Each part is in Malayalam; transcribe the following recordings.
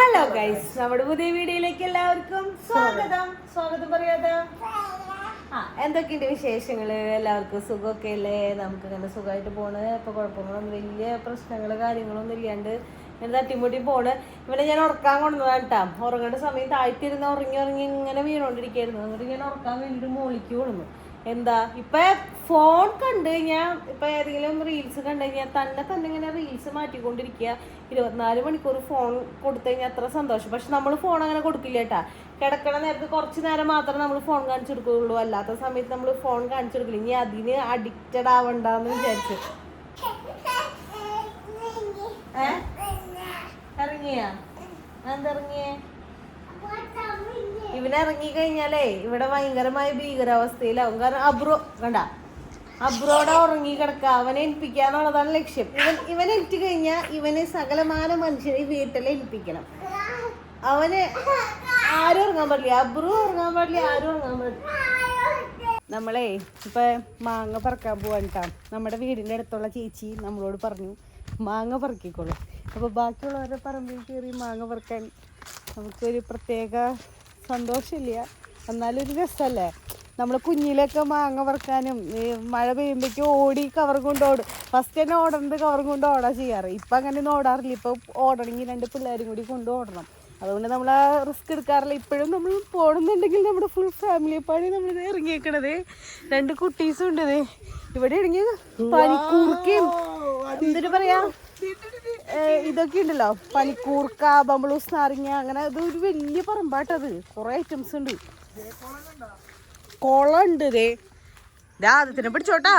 ഹലോ ഗൈസ്, നമ്മുടെ പുതിയ വീഡിയോയിലേക്ക് എല്ലാവർക്കും സ്വാഗതം. സ്വാഗതം പറയാതെ എന്തൊക്കെയുണ്ട് വിശേഷങ്ങള്? എല്ലാവർക്കും സുഖമൊക്കെ അല്ലേ? നമുക്ക് അങ്ങനെ സുഖമായിട്ട് പോണ്. ഇപ്പൊ കുഴപ്പങ്ങളൊന്നും വലിയ പ്രശ്നങ്ങള് കാര്യങ്ങളൊന്നും ഇല്ലാണ്ട് ഇങ്ങനെ തട്ടിമുട്ടി പോണ്. ഇവനെ ഞാൻ ഉറക്കാൻ കൊണ്ടുവന്നതാണ് കേട്ടാ. ഉറങ്ങേണ്ട സമയം താഴ്ത്തിരുന്ന് ഉറങ്ങി ഉറങ്ങി ഇങ്ങനെ വീണോണ്ടിരിക്കായിരുന്നു. എന്നിട്ട് ഞാൻ ഉറക്കാൻ വേണ്ടിയിട്ട് മോളിക്ക് കൊണ്ടുവന്നു. എന്താ ഇപ്പൊ ഫോൺ കണ്ടു കഴിഞ്ഞാൽ, ഇപ്പൊ ഏതെങ്കിലും റീൽസ് കണ്ടു കഴിഞ്ഞാൽ തന്നെ ഇങ്ങനെ റീൽസ് മാറ്റിക്കൊണ്ടിരിക്കുക. 24 മണിക്കൂർ ഫോൺ കൊടുത്തു കഴിഞ്ഞാൽ അത്ര സന്തോഷം. പക്ഷെ നമ്മൾ ഫോൺ അങ്ങനെ കൊടുക്കില്ല കേട്ടാ. കിടക്കണ നേരത്ത് കുറച്ച് നേരം മാത്രമേ നമ്മൾ ഫോൺ കാണിച്ചു കൊടുക്കുകയുള്ളൂ. അല്ലാത്ത സമയത്ത് നമ്മൾ ഫോൺ കാണിച്ചു കൊടുക്കില്ല. ഇനി അതിന് അഡിക്റ്റഡ് ആവണ്ടെന്ന് വിചാരിച്ചു. ഇറങ്ങിയാ? എന്തിറങ്ങിയേ? ഇവനിറങ്ങി കഴിഞ്ഞാലേ ഇവിടെ ഭയങ്കരമായ ഭീകരാവസ്ഥയിലാവും. കാരണം അബ്രോടെ ഉറങ്ങി കിടക്കുക. അവനെ ഏൽപ്പിക്കാന്നുള്ളതാണ് ലക്ഷ്യം. ഇവൻ ഏൽപ്പിച്ചു കഴിഞ്ഞാൽ ഇവന് സകലമാന മനുഷ്യരെ വീട്ടിൽ ഏൽപ്പിക്കണം. അവന് ആരും ഉറങ്ങാൻ പാടില്ല, അബ്രു ഉറങ്ങാൻ പാടില്ല, ആരും ഉറങ്ങാൻ പാടില്ല. നമ്മളെ ഇപ്പൊ മാങ്ങ പറിക്കാൻ പോവാനിട്ടാ. നമ്മുടെ വീടിന്റെ അടുത്തുള്ള ചേച്ചി നമ്മളോട് പറഞ്ഞു മാങ്ങ പറിക്കോളൂ. അപ്പൊ ബാക്കിയുള്ളവരുടെ പറമ്പിൽ കയറി മാങ്ങ പറിക്കാൻ നമുക്കൊരു പ്രത്യേക സന്തോഷമില്ല, എന്നാലും ഒരു രസമല്ലേ. നമ്മൾ കുഞ്ഞിലൊക്കെ മാങ്ങ പറിക്കാനും മഴ പെയ്യുമ്പോഴേക്കും ഓടി കവർ കൊണ്ട് ഓടും. ഫസ്റ്റ് തന്നെ ഓടേണ്ടത് കവർ കൊണ്ട് ഓടാ ചെയ്യാറ്. ഇപ്പം അങ്ങനെയൊന്നും ഓടാറില്ല. ഇപ്പോൾ ഓടണമെങ്കിൽ 2 പിള്ളേരും കൂടി കൊണ്ട് ഓടണം. അതുകൊണ്ട് നമ്മൾ ആ റിസ്ക് എടുക്കാറില്ല. ഇപ്പോഴും നമ്മൾ പോടുന്നുണ്ടെങ്കിൽ നമ്മുടെ ഫുൾ ഫാമിലിയെപ്പാടി നമ്മൾ ഇറങ്ങിയേക്കണത്. 2 കുട്ടീസും ഉണ്ട് ഇവിടെ. ഇറങ്ങി പനിക്കൂർക്കയും എന്തിനു പറയാ ഇതൊക്കെ ഉണ്ടല്ലോ, പനിക്കൂർക്ക, ബംബിളൂസ്, നാരങ്ങ, അങ്ങനെ അത് ഒരു വലിയ പറമ്പാട്ടത്. കുറെ ഐറ്റംസ് ഉണ്ട്. കുളം ഉണ്ട്. ആദ്യത്തിനെ പിടിച്ചോട്ടാ,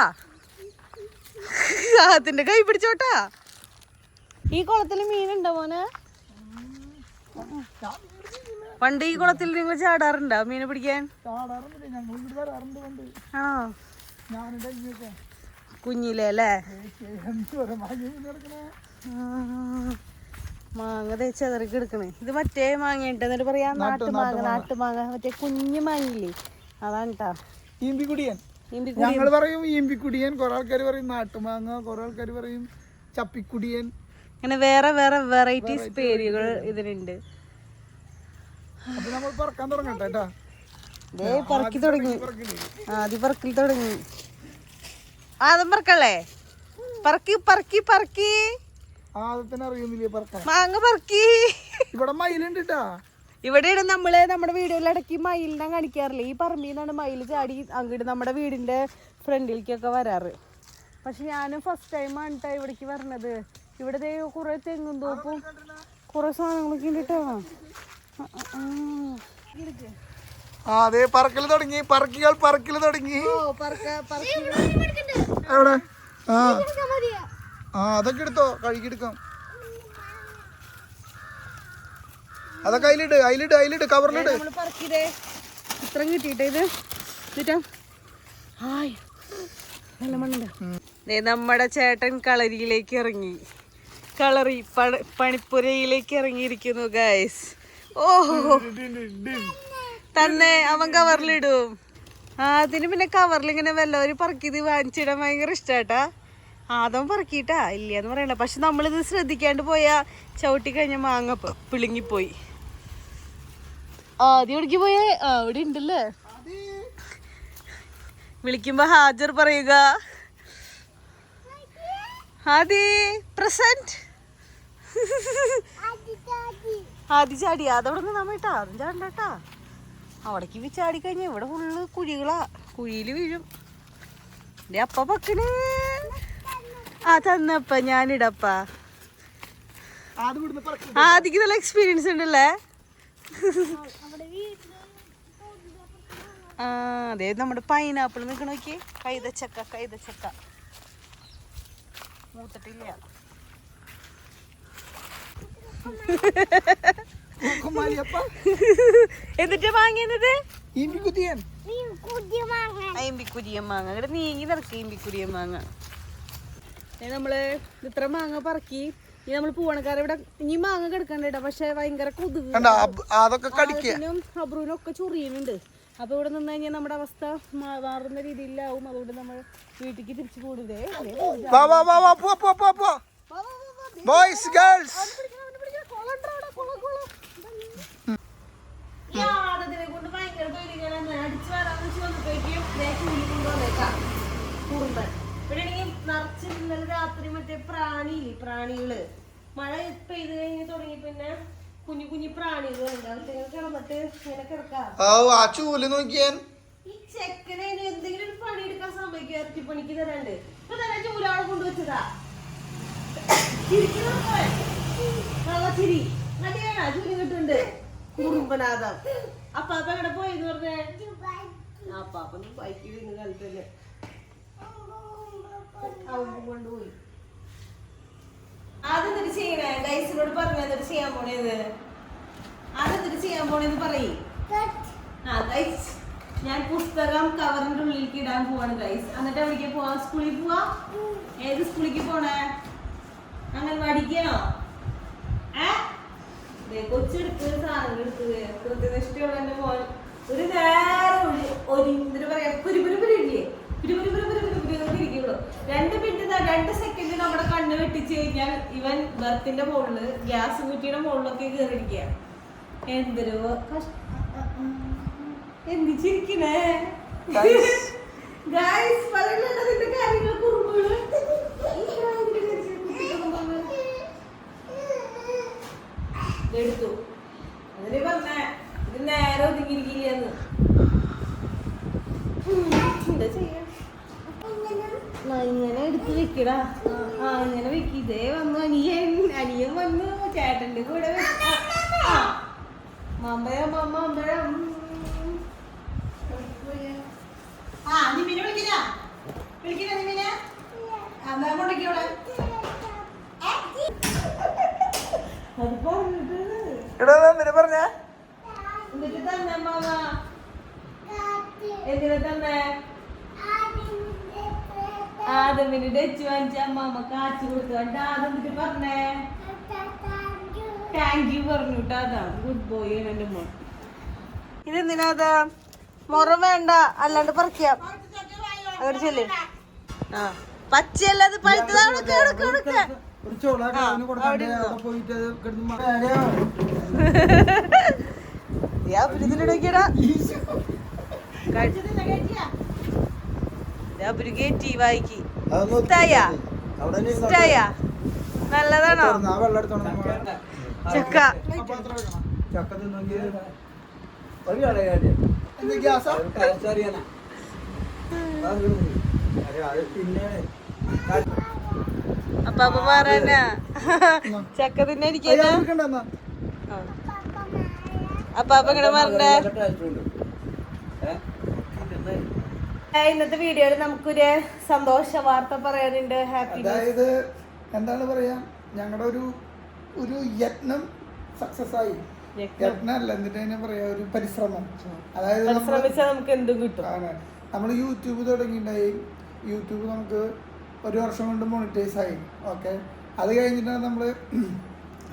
ആദ്യത്തിന്റെ കൈ പിടിച്ചോട്ടാ. ഈ കുളത്തില് മീനുണ്ടോ മോനെ? പണ്ട് ഈ കുളത്തിൽ നിങ്ങൾ ചാടാറുണ്ടോ മീനെ പിടിക്കാൻ? ആ കുഞ്ഞിലേ അല്ലേ? മാങ്ങ തേച്ചതറിക്ക് എടുക്കണേ. ഇത് മറ്റേ മാങ്ങ ഉണ്ട്, എന്നിട്ട് പറയാ നാട്ടുമാങ്ങ, മറ്റേ കുഞ്ഞു മാങ്ങയില്ലേ, അതാണ് കേട്ടാ. ഞങ്ങൾ പറയും ഈമ്പിക്കുടിയൻ, കുറെ ആൾക്കാർ പറയും നാട്ടുമാങ്ങ, കുറെ ആൾക്കാർ പറയും ചപ്പിക്കുടിയൻ. അങ്ങനെ വേറെ വേറെ വെറൈറ്റീസ് പേരുകൾ ഇതിനുണ്ട്. അപ്പൊ നമ്മൾ പറക്കാൻ തുടങ്ങട്ടെ. പറക്കി തുടങ്ങി, ആദ്യം പറക്കിൽ തുടങ്ങി. ആദ്യം പറക്കല്ലേ? പറക്കി പറക്കി പറക്കി ആദ്യത്തിന് അറിയുന്നില്ലേ പറക്കാൻ? മാങ്ങ പറക്കി. ഇവിടെ മയിലുണ്ട് കേട്ടാ. ഇവിടെയാണ് നമ്മള് നമ്മുടെ വീഡിയോയിൽ ഇടയ്ക്ക് മയിലിനെ കാണിക്കാറില്ല. ഈ പറമ്പിൽ നിന്നാണ് മയിൽ ചാടി അങ്ങോട്ട് നമ്മുടെ വീടിന്റെ ഫ്രണ്ടിലേക്കൊക്കെ വരാറ്. പക്ഷെ ഞാനും ഫസ്റ്റ് ടൈമാണ് കേട്ടോ ഇവിടേക്ക് വരണത്. ഇവിടെ കുറെ തെങ്ങും തോപ്പും കുറെ സാധനങ്ങളൊക്കെ ഉണ്ട് കേട്ടോ. അതെ, പറക്കല് തുടങ്ങി, പറക്കല് തുടങ്ങി. എവിടെ? അതൊക്കെ എടുത്തോ, കഴുകിയെടുക്കാം. അതൊക്കെ അതിലിട്ട് കവറിലിട്ട്. ഇത്രയും കിട്ടിട്ടെ ഇത് നല്ല മണ്ണുണ്ട്. നമ്മുടെ ചേട്ടൻ കളരിയിലേക്ക് ഇറങ്ങി. പണിപ്പുരയിലേക്ക് ഇറങ്ങിയിരിക്കുന്നു ഗൈസ്. ഓഹോ തന്നെ അവൻ കവറിലിടും. അതിന് പിന്നെ കവറിൽ ഇങ്ങനെ വല്ലവരും പറക്കിയത് വാങ്ങിച്ചിടാൻ ഭയങ്കര ഇഷ്ടാട്ടാ. ആദം പറക്കിട്ടാ ഇല്ലയെന്ന് പറയണ്ട. പക്ഷെ നമ്മളിത് ശ്രദ്ധിക്കാണ്ട് പോയാ ചവിട്ടി കഴിഞ്ഞ മാങ്ങ പിളുങ്ങിപ്പോയി. ആദ്യം എവിടേക്ക് പോയേ? അവിടെ ഉണ്ടല്ലേ. വിളിക്കുമ്പോ ഹാജർ പറയുക. ആദി പ്രസന്റ്. ആദ്യം ചാടി അതവിടെ നിന്നാ മേട്ടാ, അതും ചാടണ്ടാ. അവിടേക്ക് ചാടി കഴിഞ്ഞ ഇവിടെ ഫുള്ള് കുഴികളാ, കുഴിയില് വീഴും. അപ്പ പക്കന് തന്നപ്പ ഞാനിടപ്പ. ആദ്യക്ക് നല്ല എക്സ്പീരിയൻസ് ഉണ്ടല്ലേ. അതെ, നമ്മുടെ പൈനാപ്പിൾ നിൽക്കണ നോക്കി. കൈതച്ചക്ക മൂത്തിട്ടില്ല. എന്നിട്ട് വാങ്ങിയത് ഈമ്പിക്കുതിയൻ മാങ്ങ. ഇവിടെ നീങ്ങി നടക്കുക ഈമ്പിക്കുതിയൻ മാങ്ങ. നമ്മള് ഇത്ര മാങ്ങ പറക്കി. ഇനി നമ്മൾ പൂവണക്കാരെ ഇവിടെ ഇനി മാങ്ങ കിടക്കണ്ട. പക്ഷെ ഭയങ്കര കൊതുക്, അബ്രുവിനും ഒക്കെ ചൊറിയുന്നുണ്ട്. അപ്പൊ ഇവിടെ നിന്ന് കഴിഞ്ഞാൽ നമ്മുടെ അവസ്ഥ മാറുന്ന രീതിയിലാവും. അതുകൊണ്ട് നമ്മൾ വീട്ടിലേക്ക് തിരിച്ചു പോടുതേ. Boys girls പ്രാണികള്. മഴ പെയ്ത് കഴിഞ്ഞ് തുടങ്ങി പിന്നെ കുഞ്ഞു കുഞ്ഞു പ്രാണികളുണ്ട്. അവർക്ക് കിടന്നിട്ട് ഇങ്ങനെ കിടക്കാം. ആ ചൂല് നോക്കിയാൻ ഈ ചെക്കനെ എന്തെങ്കിലും ഒരു പണി എടുക്കാൻ സമ്മതിക്കും. ഇറച്ചിപ്പണിക്ക് തരാണ്ട് ഇപ്പൊ തന്നെ ചൂലാളെ കൊണ്ടുവച്ചതാ. ചിരി നല്ലയാണോ ചൂല് കിട്ടുന്നുണ്ട്. കുറുമ്പനാഥം അപ്പാപ്പ എവിടെ പോയെന്ന് പറഞ്ഞേ? അപ്പാപ്പ ബൈക്കിൽ ഇന്ന് കളിച്ചല്ലേ കൊണ്ടുപോയി. അതെന്തിട്ട് ചെയ്യണേ? ഗൈസിനോട് പറഞ്ഞെന്നിട്ട് ചെയ്യാൻ പോണേത്. അതെന്തിട്ട് ചെയ്യാൻ പോണേന്ന് പറയ്. ഗൈസ് ഞാൻ പുസ്തകം കവറിന്റെ ഉള്ളിലേക്ക് ഇടാൻ പോവാണ് ഗൈസ്. എന്നിട്ട് എവിടേക്ക് പോവാ? സ്കൂളിൽ പോവാ? ഏത് സ്കൂളിലേക്ക് പോണേ? അംഗൻവാടിക്കാണോ? കൊച്ചെടുത്ത് സാധനങ്ങൾ എടുത്തത് കൃത്യനിഷ്ഠയുള്ള എന്റെ മോൻ ഒരു നേരം എന്താ പറയാ പുരിപുരിപുരില്ലേ ഇരിക്കുള്ളൂ. 2 മിനിറ്റ് 2 സെക്കൻഡ് നമ്മുടെ കണ്ണ് വെട്ടിച്ച് കഴിഞ്ഞാൽ ഇവൻ ബർത്തിന്റെ മുകളില് ഗ്യാസ് കുറ്റിയുടെ മുകളിലൊക്കെ കയറിയിരിക്കുക. എന്തൊരു എന്തിച്ചിരിക്കണേ ഗൈസ് പറയുന്നതിന്റെ കാര്യങ്ങൾ കുറുമ്പുകള് എടുത്തു. അതിന് പറഞ്ഞ ഇത് നേരെ ഒതുങ്ങിയിരിക്കില്ലെന്ന്. എന്താ ചെയ്യാ? ഇങ്ങനെ എടുത്ത് വെക്കടാ. ഇങ്ങനെ വെക്കി. ഇതേ വന്നു അനിയൻ വന്നു ചേട്ടന്റെ കൂടെ മമ്പഴം നിമിനെ വിളിക്കില്ല നിമിനെ അമ്മ കൊണ്ടോളെ. അത് പറഞ്ഞിട്ട് പറഞ്ഞ എന്നിട്ട് തന്നെ മാമ എന്തിനാ തന്നെ? ആദമിന് ഡച്ച് വാങ്ങിച്ച അമ്മ കാച്ചു കൊടുത്തു. അതെന്നിട്ട് പറഞ്ഞേ താങ്ക് യു പറഞ്ഞിട്ട്. അതാണ് ഗുഡ് ബോയ് എന്റെ മോൻ. ഇതെന്തിനാ? മുറം വേണ്ട അല്ലാണ്ട് പറിക്കാം. അങ്ങനെ ചെല്ലേ. പച്ചയല്ലത് പഴുത്തതാണ്. നല്ലതാണോ ചക്ക? അപ്പാപ്പ പറഞ്ഞ ചക്ക തിന്നിരിക്കാ. അപ്പാപ്പ ഇങ്ങനെ പറഞ്ഞ ഇന്നത്തെ വീഡിയോയിൽ നമുക്കൊരു സന്തോഷ വാർത്ത പറയാനുണ്ട്. ഹാപ്പി. അതായത് എന്താണ് പറയാ, ഞങ്ങളുടെ ഒരു യത്നം സക്സസ് ആയി. യത്നമല്ല, എന്നിട്ട് പറയാ ഒരു പരിശ്രമം. അതായത് പരിശ്രമിച്ചാൽ നമുക്ക് എന്തും കിട്ടും. നമ്മൾ യൂട്യൂബ് തുടങ്ങിയിട്ടുണ്ടായി. യൂട്യൂബ് നമുക്ക് 1 വർഷം കൊണ്ട് മോണിറ്റൈസ് ആയി. ഓക്കെ, അത് കഴിഞ്ഞിട്ടാണ് നമ്മള്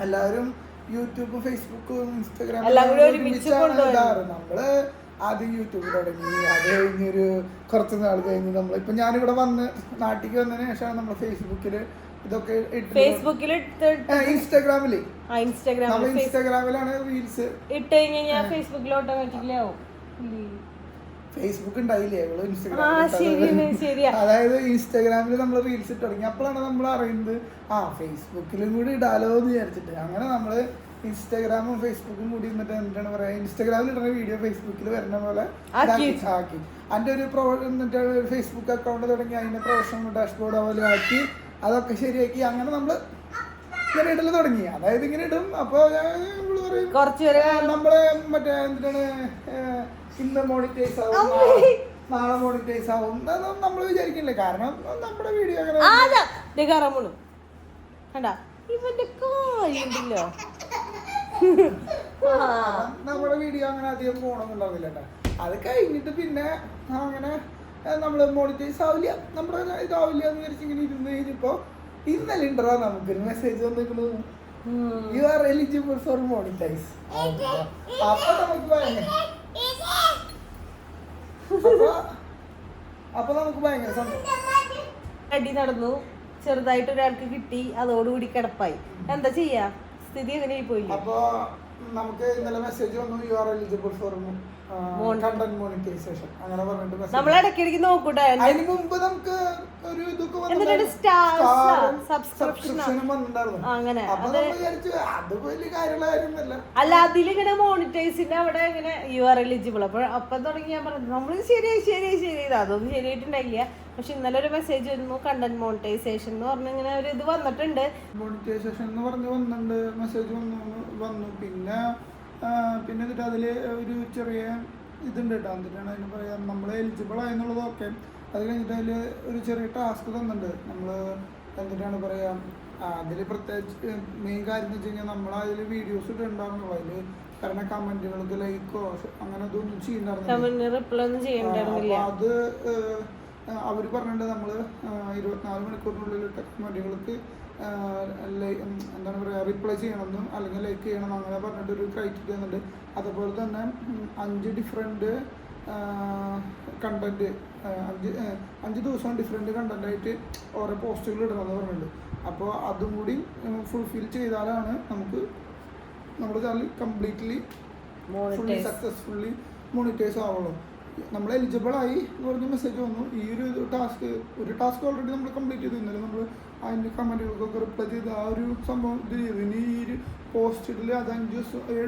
എല്ലാവരും യൂട്യൂബ്, ഫേസ്ബുക്ക്, ഇൻസ്റ്റാഗ്രാം ഇടാറ്. നമ്മള് ആദ്യം യൂട്യൂബ് തുടങ്ങി. അത് കഴിഞ്ഞൊരു കുറച്ച് നാൾ കഴിഞ്ഞ് നമ്മളിപ്പോ ഞാനിവിടെ വന്ന് നാട്ടിലേക്ക് വന്നതിന് ശേഷമാണ് നമ്മൾ ഫേസ്ബുക്കില് ഇതൊക്കെ ഇൻസ്റ്റാഗ്രാമിലാണ് റീൽസ് ഇട്ട് കഴിഞ്ഞാൽ ഫേസ്ബുക്കിൽ ഓട്ടോമാറ്റിക്കലി ആവും. ഫേസ്ബുക്ക് ഉണ്ടായില്ലേ, അതായത് ഇൻസ്റ്റാഗ്രാമിൽ നമ്മൾ റീൽസ് ഇട്ട് തുടങ്ങി. അപ്പോഴാണ് നമ്മൾ അറിയുന്നത് ഫേസ്ബുക്കിലും കൂടി ഇടാലോ എന്ന് വിചാരിച്ചിട്ട്. അങ്ങനെ നമ്മള് ഇൻസ്റ്റാഗ്രാമും ഫേസ്ബുക്കും കൂടി എന്നിട്ട് എന്താണ് പറയാ, ഇൻസ്റ്റാഗ്രാമിൽ ഇടുന്ന വീഡിയോ ഫേസ്ബുക്കിൽ വരുന്ന പോലെ ആക്കി. അതിന്റെ എന്നിട്ട് ഫേസ്ബുക്ക് അക്കൗണ്ട് തുടങ്ങി അതിന്റെ പ്രൊഫഷണൽ ഡാഷ്ബോർഡ് പോലെ ആക്കി അതൊക്കെ ശരിയാക്കി. അങ്ങനെ നമ്മള് ഇങ്ങനെ ഇടല് തുടങ്ങി. അതായത് ഇങ്ങനെ ഇടും. അപ്പൊ നമ്മള് മറ്റേ എന്തിനാണ് ഇന്ന് മോണിറ്റൈസ് ആവും, നാളെ മോണിറ്റൈസ് ആവും നമ്മൾ വിചാരിക്കില്ലേ. കാരണം നമ്മുടെ വീഡിയോ അങ്ങനെ നമ്മുടെ വീഡിയോ അങ്ങനെ അധികം പോകണമെന്നുണ്ടാവില്ല കേട്ടോ. അത് കഴിഞ്ഞിട്ട് പിന്നെ അങ്ങനെ നമ്മള് മോണിറ്റൈസ് ആവില്ല, നമ്മുടെ ഇതാവില്ല എന്ന് വിചാരിച്ച് ഇങ്ങനെ ഇരുന്ന് കഴിഞ്ഞപ്പോ ഇന്നലെ ഉണ്ടോ നമുക്കൊരു മെസ്സേജ് വന്നിരിക്കുന്നു, U are eligible four monetise. അപ്പൊ നമുക്ക് ഭയങ്കര സന്തോഷം. അടി നടന്നു, ചെറുതായിട്ട് ഒരാൾക്ക് കിട്ടി, അതോടുകൂടി കിടപ്പായി. എന്താ ചെയ്യാ, സ്ഥിതി എങ്ങനെ പോയി. അപ്പൊ നമുക്ക് ഇന്നലെ മെസ്സേജ് വന്നു you are eligible for content monetisation അങ്ങനെ പറഞ്ഞിട്ട് നമ്മൾ ഇടയ്ക്കിടയ്ക്ക് നോക്കൂട്ടെ. അതിന് മുമ്പ് നമുക്ക് ഒരു ഇതൊക്കെ സബ്സ്ക്രിപ്ഷനും വന്നിട്ടുണ്ടായിരുന്നു. അങ്ങനെ അപ്പൊ നമ്മൾ വിചാരിച്ചു അത് വലിയ കാര്യമുള്ള കാര്യമൊന്നുമല്ല. അല്ല അതിലിങ്ങനെ മോണിറ്റൈസിന്റെ അവിടെ ഇങ്ങനെ യു ആർ എലിജിബിൾ അപ്പൊ തുടങ്ങി ഞാൻ പറഞ്ഞു നമ്മള് ശരിയായി അതൊന്നും ശരിയായിട്ടുണ്ടായില്ല. പക്ഷെ ഇന്നലെ ഒരു മെസ്സേജ് വരുന്നു കണ്ടന്റ് മോണിറ്റൈസേഷൻ എന്ന് പറഞ്ഞ ഇങ്ങനെ ഒരു ഇത് വന്നിട്ടുണ്ട്. മോണിറ്റൈസേഷൻ എന്ന് പറഞ്ഞ് വന്നിട്ടുണ്ട്, മെസ്സേജ് വന്നു. പിന്നെ എന്നിട്ട് അതില് ഒരു ചെറിയ ഇതുണ്ട് കേട്ടോ. എന്തിനാണ് അതിന് പറയാ, നമ്മൾ എലിജിബിൾ ആയെന്നുള്ളതൊക്കെ അത് കഴിഞ്ഞിട്ട് അതിൽ ഒരു ചെറിയ ടാസ്ക് തന്നിട്ടുണ്ട്. നമ്മൾ എന്തിനാണ് പറയാ, അതിൽ പ്രത്യേകിച്ച് മെയിൻ കാര്യം എന്ന് വെച്ച് കഴിഞ്ഞാൽ നമ്മൾ അതിൽ വീഡിയോസ് ഇട്ടുണ്ടാവുന്നുള്ളൂ. അതിൽ കാരണം കമന്റുകൾക്ക് ലൈക്കോ അങ്ങനെ അതൊന്നും ചെയ്യണ്ടായിരുന്നില്ല. അപ്പൊ അത് അവർ പറഞ്ഞിട്ടുണ്ട് നമ്മൾ 24 മണിക്കൂറിനുള്ളിൽ കമന്റുകൾക്ക് എന്താണ് പറയുക റിപ്ലൈ ചെയ്യണമെന്നും അല്ലെങ്കിൽ ലൈക്ക് ചെയ്യണം അങ്ങനെ പറഞ്ഞിട്ടൊരു ക്രൈറ്റീരിയ തന്നിട്ടുണ്ട്. അതുപോലെ തന്നെ 5 ഡിഫറെൻറ്റ് കണ്ടന്റ് 5 ദിവസം ഡിഫറെൻറ്റ് കണ്ടന്റായിട്ട് ഓരോ പോസ്റ്റുകൾ ഇടണമെന്ന് പറഞ്ഞിട്ടുണ്ട്. അപ്പോൾ അതും കൂടി ഫുൾഫിൽ ചെയ്താലാണ് നമുക്ക് നമ്മുടെ channel completely fully successfully monetise ആവുള്ളൂ. നമ്മൾ എലിജിബിൾ ആയി എന്ന് പറഞ്ഞ മെസ്സേജ് വന്നു. ഈ ഒരു ടാസ്ക് ഓൾറെഡി നമ്മൾ കംപ്ലീറ്റ് ചെയ്തു. ഇന്നലെ നമ്മൾ അതിൻ്റെ കമൻറ്റുകൾക്കൊക്കെ റിപ്ലൈ ചെയ്ത് ആ ഒരു സംഭവം ഇത് ചെയ്തു. ഇനി ഈ ഒരു പോസ്റ്റിൽ അത് 7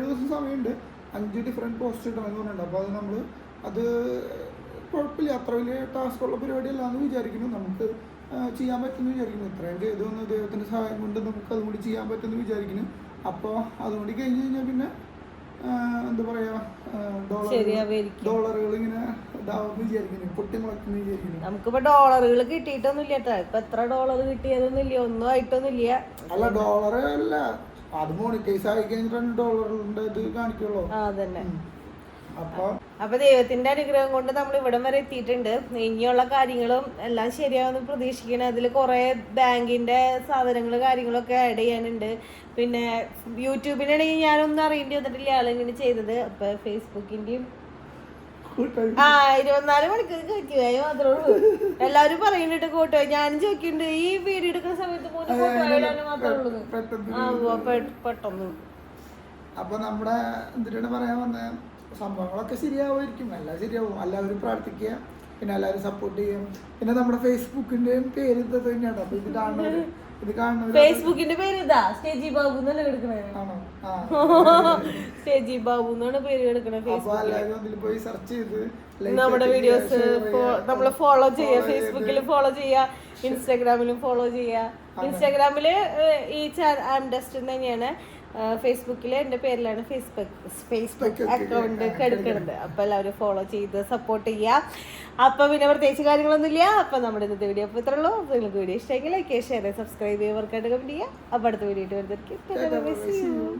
ദിവസം സമയമുണ്ട്. 5 ഡിഫറെൻറ്റ് പോസ്റ്റ് ഇടണമെന്ന് പറഞ്ഞിട്ടുണ്ട്. അപ്പോൾ അത് നമ്മൾ അത് കുഴപ്പമില്ല, അത്ര വലിയ ടാസ്ക് ഉള്ള പരിപാടിയല്ല എന്ന് വിചാരിക്കുന്നു. നമുക്ക് ചെയ്യാൻ പറ്റുമെന്ന് വിചാരിക്കുന്നു. ഇത്രയും ചെയ്തു വന്ന് ദൈവത്തിൻ്റെ സഹായം കൊണ്ട് നമുക്ക് അതും കൂടി ചെയ്യാൻ പറ്റുമെന്ന് വിചാരിക്കുന്നു. അപ്പോൾ അതുകൂടി കഴിഞ്ഞ് കഴിഞ്ഞാൽ പിന്നെ എന്താ പറയാ, ഡോളറുകൾ ഇങ്ങനെ ഇതാവുമെന്ന് വിചാരിക്കുന്നു, പൊട്ടിമുളക്കുന്ന വിചാരിക്കുന്നു. നമുക്കിപ്പോ ഡോളറുകൾ കിട്ടിയിട്ടൊന്നുമില്ല കേട്ടോ. ഇപ്പൊ എത്ര ഡോളർ കിട്ടിയതൊന്നുമില്ല, ഒന്നും ആയിട്ടൊന്നുമില്ല. അല്ല ഡോളർ അല്ല, അത് മോണിറ്റൈസ് ആയി കഴിഞ്ഞിട്ടാണ് ഡോളറിന്റെ ഇത് കാണിക്കുള്ളൂ. അതന്നെ. അപ്പൊ ദൈവത്തിന്റെ അനുഗ്രഹം കൊണ്ട് നമ്മൾ ഇവിടം വരെ എത്തിയിട്ടുണ്ട്. ഇനിയുള്ള കാര്യങ്ങളും എല്ലാം ശരിയാവുമെന്ന് പ്രതീക്ഷിക്കണം. അതിൽ കുറെ ബാങ്കിന്റെ സാധനങ്ങൾ കാര്യങ്ങളൊക്കെ ആഡ് ചെയ്യാനുണ്ട്. പിന്നെ യൂട്യൂബിനാണെങ്കിൽ ഞാനൊന്നും അറിയേണ്ടി വന്നിട്ടില്ല ആളിങ്ങനെ ചെയ്തത്. അപ്പൊ ഫേസ്ബുക്കിന്റെയും 24 മണിക്കൂർ ചോദിക്കുവായി മാത്രമേ ഉള്ളൂ. എല്ലാവരും പറയുന്നുണ്ട് കൂട്ടുപോയി. ഞാനും ചോദിക്കുന്നുണ്ട് ഈ വീഡിയോ എടുക്കുന്ന സമയത്ത് പോലും മാത്രമേ ഉള്ളൂ പെട്ടെന്ന്. അപ്പൊ നമ്മുടെ എന്തിനാണ് പറയാൻ വന്ന സംഭവങ്ങളൊക്കെ ശരിയാവുമായിരിക്കും, എല്ലാം ശരിയാവും. എല്ലാവരും പ്രാർത്ഥിക്കുക, പിന്നെ എല്ലാവരും സപ്പോർട്ട് ചെയ്യാം. പിന്നെ നമ്മുടെ ഫേസ്ബുക്കിന്റെയും പേര് ഇത് തന്നെയാണ്. അപ്പൊ ഇത് കാണുന്നത് ഫേസ്ബുക്കിന്റെ പേര് ഇതാ സ്റ്റേജി ബാബു എന്നല്ലേ കിടക്കണേ. സ്റ്റേജി ബാബു എന്നാണ് പേര് കിടക്കണേ. അപ്പൊ എല്ലാവരും അതിൽ പോയി സെർച്ച് ചെയ്ത് നമ്മുടെ വീഡിയോസ് നമ്മൾ ഫോളോ ചെയ്യുക. ഫേസ്ബുക്കിൽ ഫോളോ ചെയ്യുക, ഇൻസ്റ്റാഗ്രാമിലും ഫോളോ ചെയ്യുക. ഇൻസ്റ്റാഗ്രാമില് ഈ ആംഡസ്റ്റ് തന്നെയാണ്. ഫേസ്ബുക്കിൽ എൻ്റെ പേരിലാണ് ഫേസ്ബുക്ക് അക്കൗണ്ട് എടുക്കുന്നത്. അപ്പോൾ എല്ലാവരും ഫോളോ ചെയ്ത് സപ്പോർട്ട് ചെയ്യുക. അപ്പോൾ പിന്നെ പ്രത്യേകിച്ച് കാര്യങ്ങളൊന്നുമില്ല. അപ്പോൾ നമ്മുടെ ഇന്നത്തെ വീഡിയോ അപ്പോൾ ഇത്രേ ഉള്ളൂ. നിങ്ങൾക്ക് വീഡിയോ ഇഷ്ടമെങ്കിൽ ലൈക്ക് ഷെയർ സബ്സ്ക്രൈബ് ചെയ്യുക, വർക്കായിട്ട് കമൻറ്റ് ചെയ്യുക. അപ്പോൾ അടുത്ത വീഡിയോ ആയിട്ട് വരുന്നതായിരിക്കും.